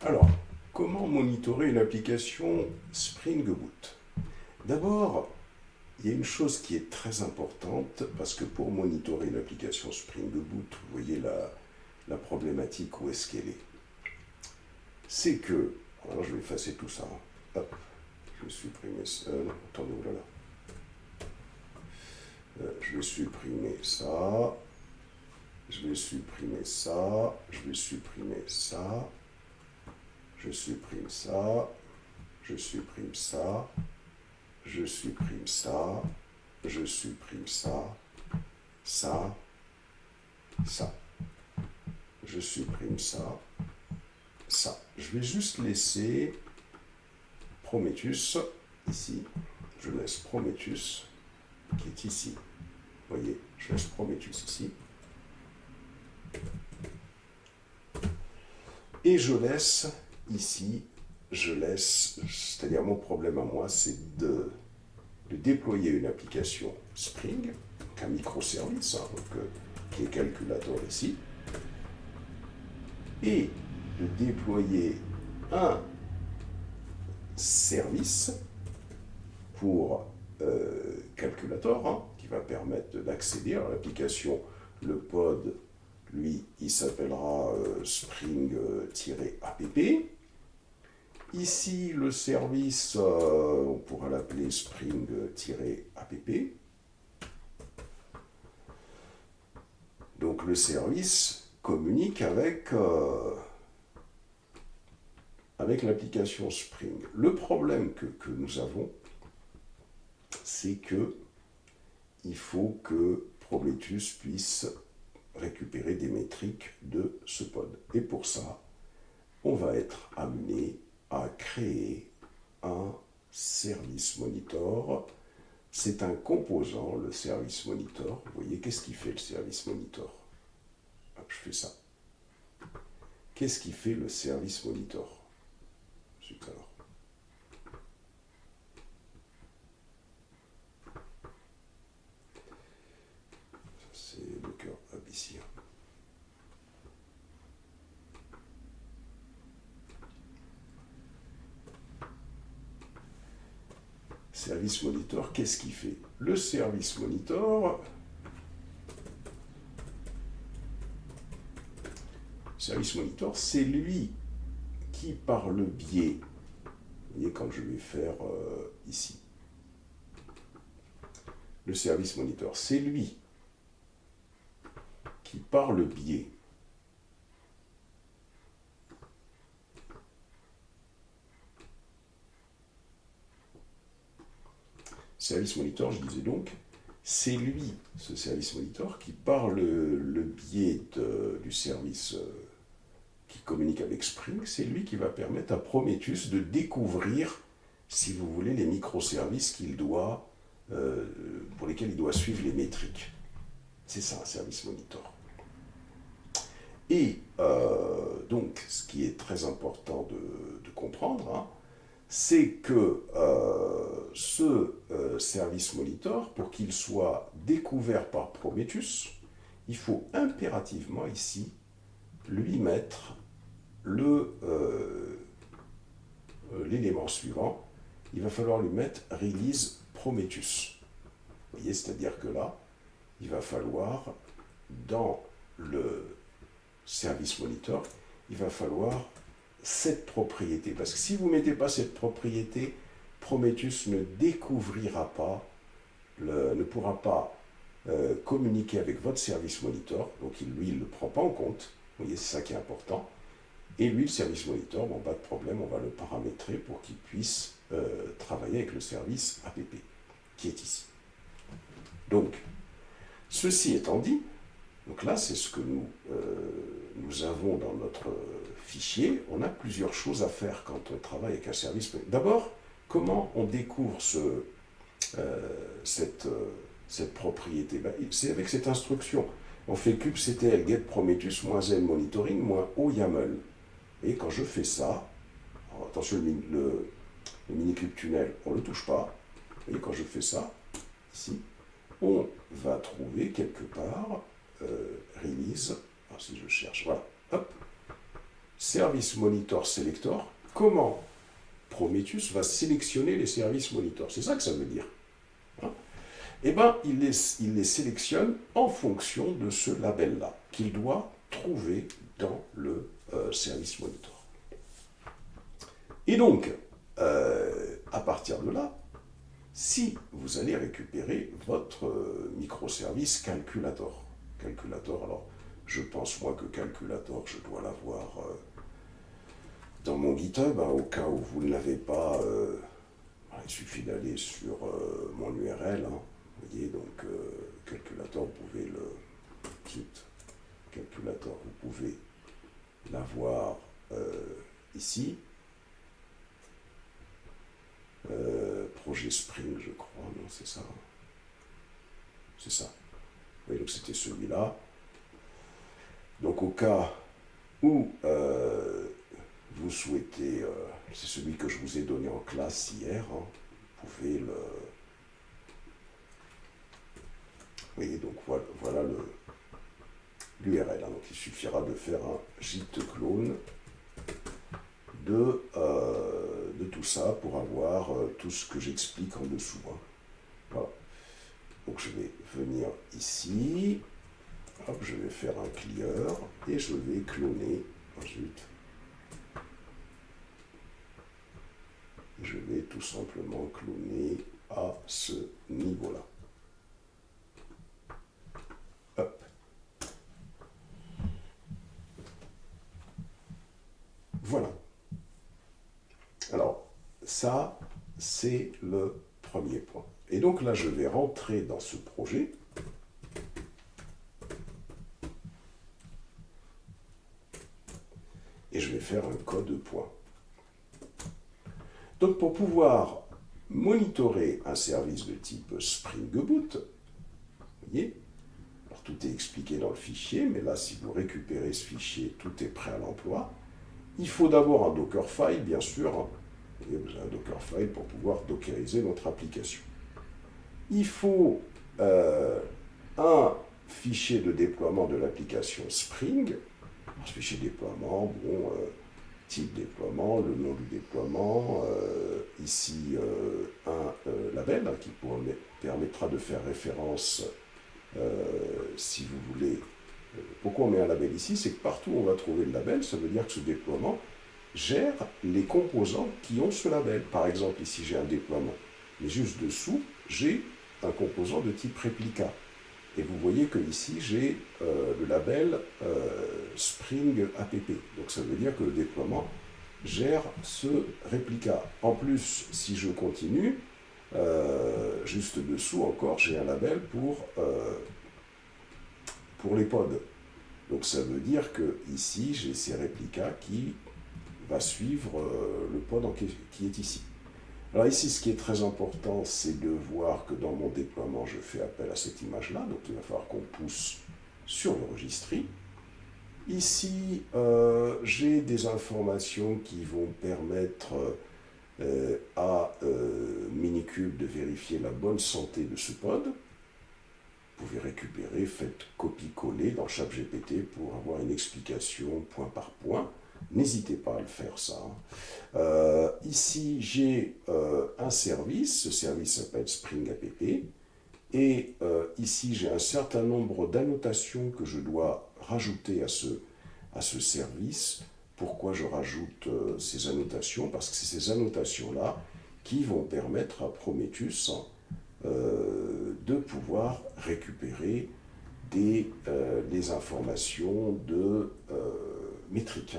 Alors, comment monitorer une application Spring Boot? D'abord, il y a une chose qui est très importante, parce que pour monitorer une application Spring Boot, vous voyez la problématique, où est-ce qu'elle est. C'est que, alors je vais effacer tout ça, hop, je vais supprimer ça, attendez, oulala, je vais supprimer ça, je vais supprimer ça, je vais supprimer ça, je supprime ça, je supprime ça, je supprime ça, je supprime ça, ça, ça, je supprime ça, ça. Je vais juste laisser Prometheus ici, je laisse Prometheus qui est ici. Vous voyez, je laisse Prometheus ici. Et je laisse ici, c'est-à-dire mon problème à moi, c'est de déployer une application Spring, donc un microservice, qui est calculateur ici, et de déployer un service pour calculator, qui va permettre d'accéder à l'application. Le pod, lui, il s'appellera Spring-app. Ici, le service, on pourra l'appeler Spring-app. Donc le service communique avec l'application Spring. Le problème que nous avons, c'est que il faut que Prometheus puisse récupérer des métriques de ce pod. Et pour ça, on va être amené à créer un service monitor. C'est un composant, le service monitor. Vous voyez, qu'est-ce qu'il fait le service monitor? Hop, je fais ça. Qu'est-ce qui fait le service monitor? Super. C'est le cœur, hop, ici. Service monitor, qu'est-ce qu'il fait? Le service monitor, c'est lui qui, par le biais, vous voyez, quand je vais faire ici, le service monitor, c'est lui qui, par le biais service monitor, je disais donc, c'est lui, ce service monitor, qui, par le biais du service qui communique avec Spring, c'est lui qui va permettre à Prometheus de découvrir, si vous voulez, les microservices pour lesquels il doit suivre les métriques. C'est ça, un service monitor. Et donc, ce qui est très important de comprendre, c'est que ce service monitor, pour qu'il soit découvert par Prometheus, il faut impérativement ici lui mettre l'élément suivant. Il va falloir lui mettre release Prometheus. Vous voyez, c'est-à-dire que là, il va falloir, dans le service monitor, il va falloir cette propriété. Parce que si vous ne mettez pas cette propriété, Prometheus ne découvrira pas, ne pourra pas communiquer avec votre service monitor. Donc lui, il ne le prend pas en compte. Vous voyez, c'est ça qui est important. Et lui, le service monitor, bon, pas de problème, on va le paramétrer pour qu'il puisse travailler avec le service app, qui est ici. Donc, ceci étant dit, donc là, c'est ce que nous avons dans notre fichier. On a plusieurs choses à faire quand on travaille avec un service. D'abord, comment on découvre cette propriété? C'est avec cette instruction. On fait kubectl get prometheus -n monitoring -o YAML. Et quand je fais ça, alors attention, le minikube tunnel, on ne le touche pas. Vous voyez, quand je fais ça, ici, on va trouver quelque part release. Alors si je cherche, voilà, hop, service monitor selector, comment Prometheus va sélectionner les services monitor. C'est ça que ça veut dire. Hein? Eh bien, il les sélectionne en fonction de ce label-là, qu'il doit trouver dans le service monitor. Et donc, à partir de là, si vous allez récupérer votre microservice calculator. Alors, je pense moi que calculator, je dois l'avoir dans mon GitHub, hein, au cas où vous ne l'avez pas. Il suffit d'aller sur mon URL. Hein, vous voyez, donc calculator, vous pouvez le kit calculator, vous pouvez l'avoir ici. Projet Spring, je crois, non, c'est ça. C'est ça. Oui, donc c'était celui-là. Donc au cas où vous souhaitez, c'est celui que je vous ai donné en classe hier, hein, vous pouvez le... Oui, donc voilà l'URL. Hein, donc il suffira de faire un git clone de tout ça pour avoir tout ce que j'explique en dessous. Hein. Voilà. Donc je vais venir ici, hop, je vais faire un clear et je vais cloner. Ensuite, je vais tout simplement cloner à ce niveau-là. Hop. Voilà. Alors, ça, c'est le premier point. Et donc là, je vais rentrer dans ce projet. Et je vais faire un code point. Donc pour pouvoir monitorer un service de type Spring Boot, vous voyez, alors tout est expliqué dans le fichier, mais là, si vous récupérez ce fichier, tout est prêt à l'emploi. Il faut d'abord un Dockerfile, bien sûr. Hein. Vous avez un Dockerfile pour pouvoir dockeriser notre application. Il faut un fichier de déploiement de l'application Spring. Alors, ce fichier de déploiement, bon, type déploiement, le nom du déploiement, ici un label qui permettra de faire référence, si vous voulez. Pourquoi on met un label ici? C'est que partout où on va trouver le label, ça veut dire que ce déploiement gère les composants qui ont ce label. Par exemple, ici j'ai un déploiement, mais juste dessous, j'ai un composant de type réplica. Et vous voyez que ici j'ai le label Spring App. Donc ça veut dire que le déploiement gère ce réplica. En plus, si je continue, juste dessous encore, j'ai un label pour les pods. Donc ça veut dire que ici j'ai ces réplicas qui va suivre le pod qui est ici. Alors ici, ce qui est très important, c'est de voir que dans mon déploiement, je fais appel à cette image-là. Donc il va falloir qu'on pousse sur le registry. Ici, j'ai des informations qui vont permettre à Minikube de vérifier la bonne santé de ce pod. Vous pouvez récupérer, faites copier-coller dans ChatGPT pour avoir une explication point par point. N'hésitez pas à le faire, ça. Ici, j'ai un service. Ce service s'appelle Spring App. Et ici, j'ai un certain nombre d'annotations que je dois rajouter à ce service. Pourquoi je rajoute ces annotations? Parce que c'est ces annotations-là qui vont permettre à Prometheus de pouvoir récupérer des informations de métriques.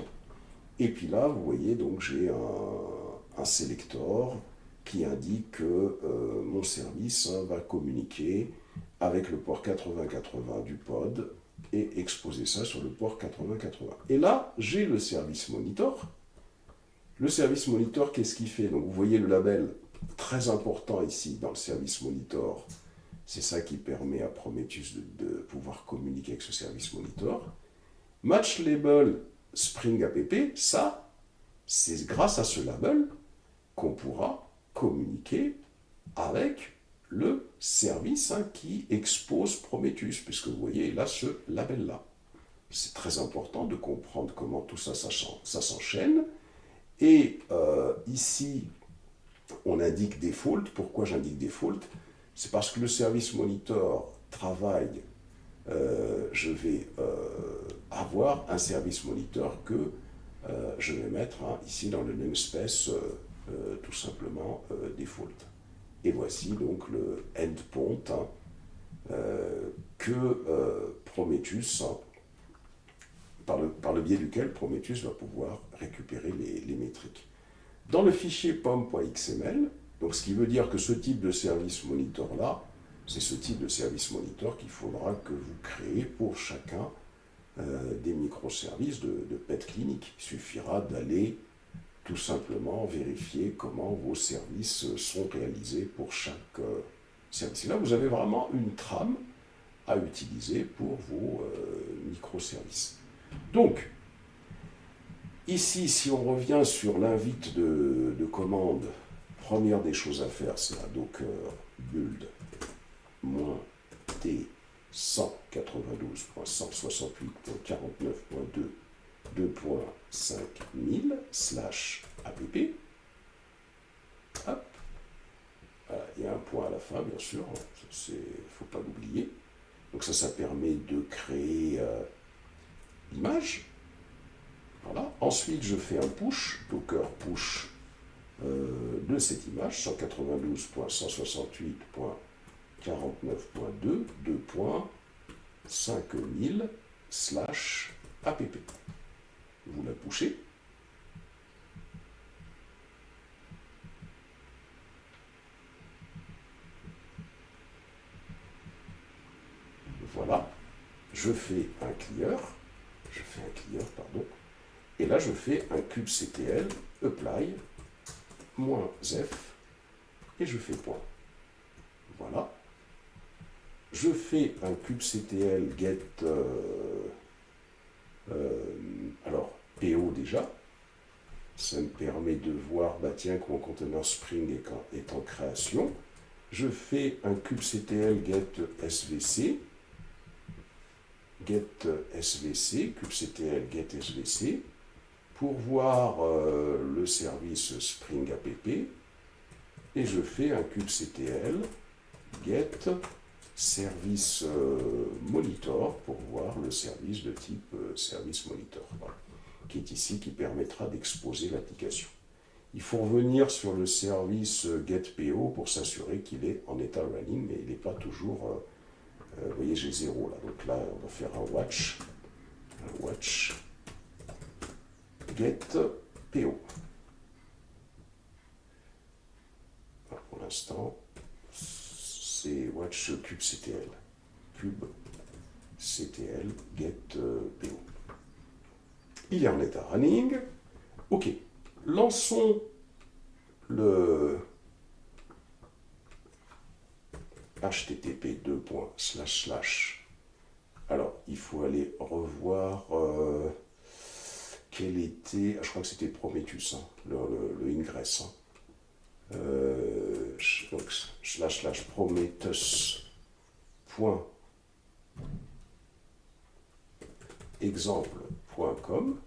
Et puis là, vous voyez, donc j'ai un selector qui indique que mon service va communiquer avec le port 8080 du pod et exposer ça sur le port 8080. Et là, j'ai le service monitor. Le service monitor, qu'est-ce qu'il fait? Donc vous voyez le label très important ici dans le service monitor. C'est ça qui permet à Prometheus de pouvoir communiquer avec ce service monitor. Match label Spring App, ça, c'est grâce à ce label qu'on pourra communiquer avec le service qui expose Prometheus, puisque vous voyez, il a ce label-là. c'est très important de comprendre comment tout ça, ça s'enchaîne. Et ici, on indique default. Pourquoi j'indique default? C'est parce que le service monitor travaille. Je vais avoir un service monitor que je vais mettre ici dans le namespace tout simplement default. Et voici donc le endpoint que Prometheus, par le biais duquel Prometheus va pouvoir récupérer les métriques. Dans le fichier pom.xml, donc ce qui veut dire que ce type de service monitor-là, c'est ce type de service monitor qu'il faudra que vous créez pour chacun des microservices de PET clinique. Il suffira d'aller tout simplement vérifier comment vos services sont réalisés pour chaque service. Et là, vous avez vraiment une trame à utiliser pour vos microservices. Donc, ici, si on revient sur l'invite de commande, première des choses à faire, c'est un docker build -t 192.168.49.2 2.5000/app. Hop. Voilà, il y a un point à la fin, bien sûr, il ne faut pas l'oublier. Donc ça permet de créer l'image. Voilà. Ensuite, je fais un push, docker push de cette image, 192.168.49.2 2.5000/app. Vous la pushez. Voilà. Je fais un clear. Pardon. Et là, je fais un kubectl apply -f et je fais point. Voilà. Je fais un kubectl get alors PO déjà. Ça me permet de voir, bah tiens, que mon container Spring est en création. Je fais un kubectl get svc. Kubectl get svc pour voir le service Spring app. Et je fais un kubectl get service monitor pour voir le service de type service monitor, voilà, qui est ici, qui permettra d'exposer l'application. Il faut revenir sur le service getPO pour s'assurer qu'il est en état running, mais il n'est pas toujours... vous voyez, j'ai 0 là, donc là, on va faire un watch getPO. Voilà, pour l'instant, c'est watch kubectl. kubectl getPO. Il est en état running. Ok. Lançons le http://. Alors, il faut aller revoir quel était... je crois que c'était Prometheus, hein, le ingress. Hein. Donc, prometheus.exemple.com.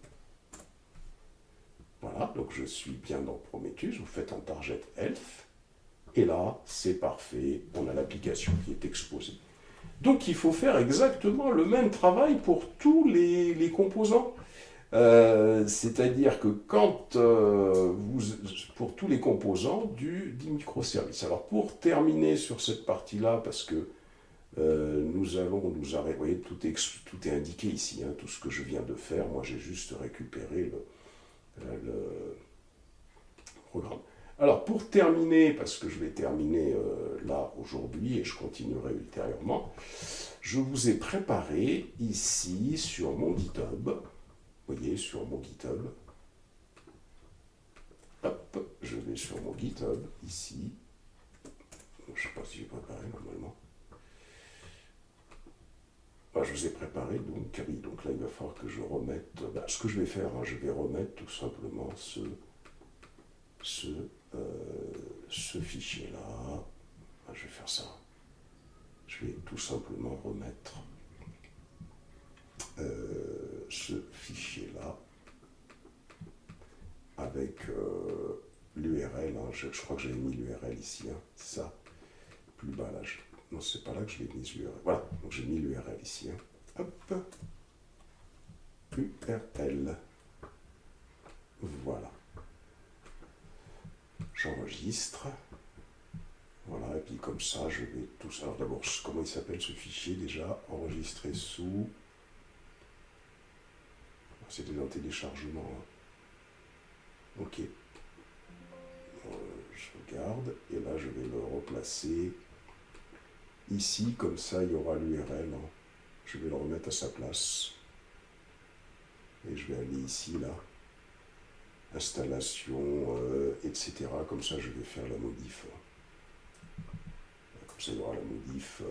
Voilà, donc je suis bien dans Prometheus, vous faites un target elf, et là, c'est parfait, on a l'application qui est exposée. Donc il faut faire exactement le même travail pour tous les composants. C'est-à-dire que quand pour tous les composants du microservice. Alors pour terminer sur cette partie-là, parce que nous allons nous arrêter, vous voyez, tout est indiqué ici, hein, tout ce que je viens de faire, moi j'ai juste récupéré le programme. Alors pour terminer, parce que je vais terminer là aujourd'hui et je continuerai ultérieurement, je vous ai préparé ici sur mon GitHub, vous voyez, sur mon GitHub, hop, je vais sur mon GitHub ici, je ne sais pas si j'ai préparé normalement. Ah, je vous ai préparé, donc oui, donc là il va falloir que je remette, ce que je vais faire, hein, je vais remettre tout simplement ce fichier-là. Je vais faire ça. Je vais tout simplement remettre ce fichier-là avec l'URL. Hein. Je crois que j'avais mis l'URL ici, hein. Ça, plus bas là. Non, c'est pas là que je l'ai mis l'URL. Voilà, donc j'ai mis l'URL ici. Hein. Hop, URL. Voilà. J'enregistre. Voilà, et puis comme ça, je vais tout ça. Alors d'abord, comment il s'appelle ce fichier déjà? Enregistré sous. C'était dans téléchargement. Hein. Ok. Je regarde, et là je vais le replacer ici, comme ça il y aura l'URL. Hein. Je vais le remettre à sa place. Et je vais aller ici, là. Installation, etc. Comme ça je vais faire la modif. Comme ça il y aura la modif.